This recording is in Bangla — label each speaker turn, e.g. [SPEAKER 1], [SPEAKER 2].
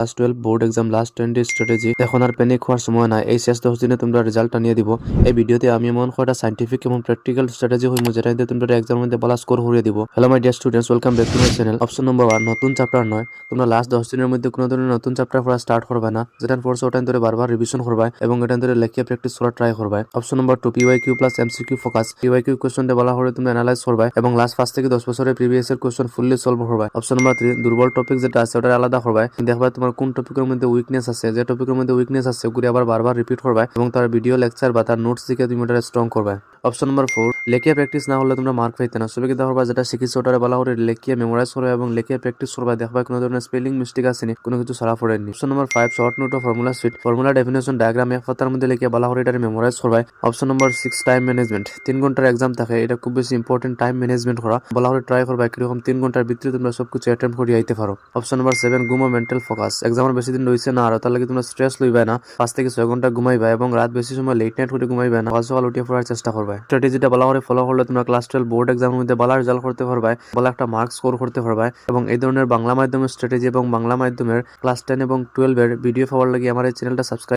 [SPEAKER 1] Class 12 board exam last 20 strategy. এখন আর প্যানিক হওয়ার সময় নাই, এই শেষ 10 দিনে তোমরা রেজাল্টটা নিয়ে দিব। এই ভিডিওতে আমি এমন কয়টা সাইন্টিফিক এবং প্র্যাকটিক্যাল স্ট্র্যাটেজি হইম যেটা দিয়ে তোমরা এক্সামের মধ্যে ভালো স্কোর করিয়ে দিব। Hello my dear students, welcome back to my channel. Option number 1, নতুন চ্যাপ্টার নয়। তোমরা লাস্ট 10 দিনের মধ্যে কোনো ধরনের নতুন চ্যাপ্টার পড়া স্টার্ট করবে না। যেটা পড়ছো ওটা ধরে বারবার রিভিশন করবে এবং এটা ধরে লেখিয়া প্র্যাকটিস করা ট্রাই করবে। Option number 2, PYQ plus MCQ focus. PYQ কোশ্চেনটা বলা হলে তুমি অ্যানালাইজ করবে এবং লাস্ট 5 থেকে 10 বছরের প্রিভিয়াস এর কোশ্চেন ফুললি সলভ করবে। অপশন নম্বর 3, দুর্বল টপিক যেটা আছে ওটা আলাদা করবে। দেখবা তোমার কোন টপিকের মধ্যে উইকনেস আছে, যে টপিকের মধ্যে উইকনেস আছে ওগুলি আবার বারবার রিপিট করবে এবং তার ভিডিও লেকচার বা তার নোটস দিকে তুমি ওটা স্ট্রং করবে। অপশন নম্বর 4, লেখিয়া প্র্যাকটিস না হলে তোমরা মার্ক পাইতে না। সবে কি দেখবা যেটা শিখিছো ওটারে বলা হলে লেখিয়া মেমোরাইজ করবে এবং লেখিয়া প্র্যাকটিস করবে। দেখবা কোনো ধরনের স্পেলিং মিস্টেক আসেনি, কোনো কিছু সারা পড়েনি। অপশন নম্বর 5, শর্ট নোট ও formula sheet. Formula definition diagram এক পাতার মধ্যে লেখিয়া বলা হলে এটারে মেমোরাইজ করবে। Option number 6, time management. 3 ঘন্টার এক্সাম থাকে, এটা খুব বেশি ইম্পর্টেন্ট। টাইম ম্যানেজমেন্ট করা বলা হলে ট্রাই করবে কিরকম 3 ঘন্টার ভিতরে তোমরা সবকিছু অ্যাটেম্প করে আইতে পারো। অপশন নম্বর 7, ঘুম ও মেন্টাল ফোকাস। এক্সামের বেশি দিন রয়েছে না আর তার লাগে তোমরা স্ট্রেস লইবে না। 5 থেকে 6 ঘন্টা ঘুমাইবা এবং রাত বেশি সময় লেট নাইট করে ঘুমাইবে না। সকাল উঠিয়ে পড়ার চেষ্টা করবে। স্ট্র্যাটেজিটা বলা হলে ফলো করলে তোমরা ক্লাস 12 বোর্ড এক্সামের মধ্যে ভালো রেজাল্ট করতে পারবে, ভালো একটা মার্কস স্কোর করতে পারবে। এবং এই ধরনের বাংলা মাধ্যমের স্ট্র্যাটেজি এবং বাংলা মাধ্যমের ক্লাস 10 এবং 12 এর ভিডিও পাওয়ার লাগে আমার এই চ্যানেলটা সাবস্ক্রাইব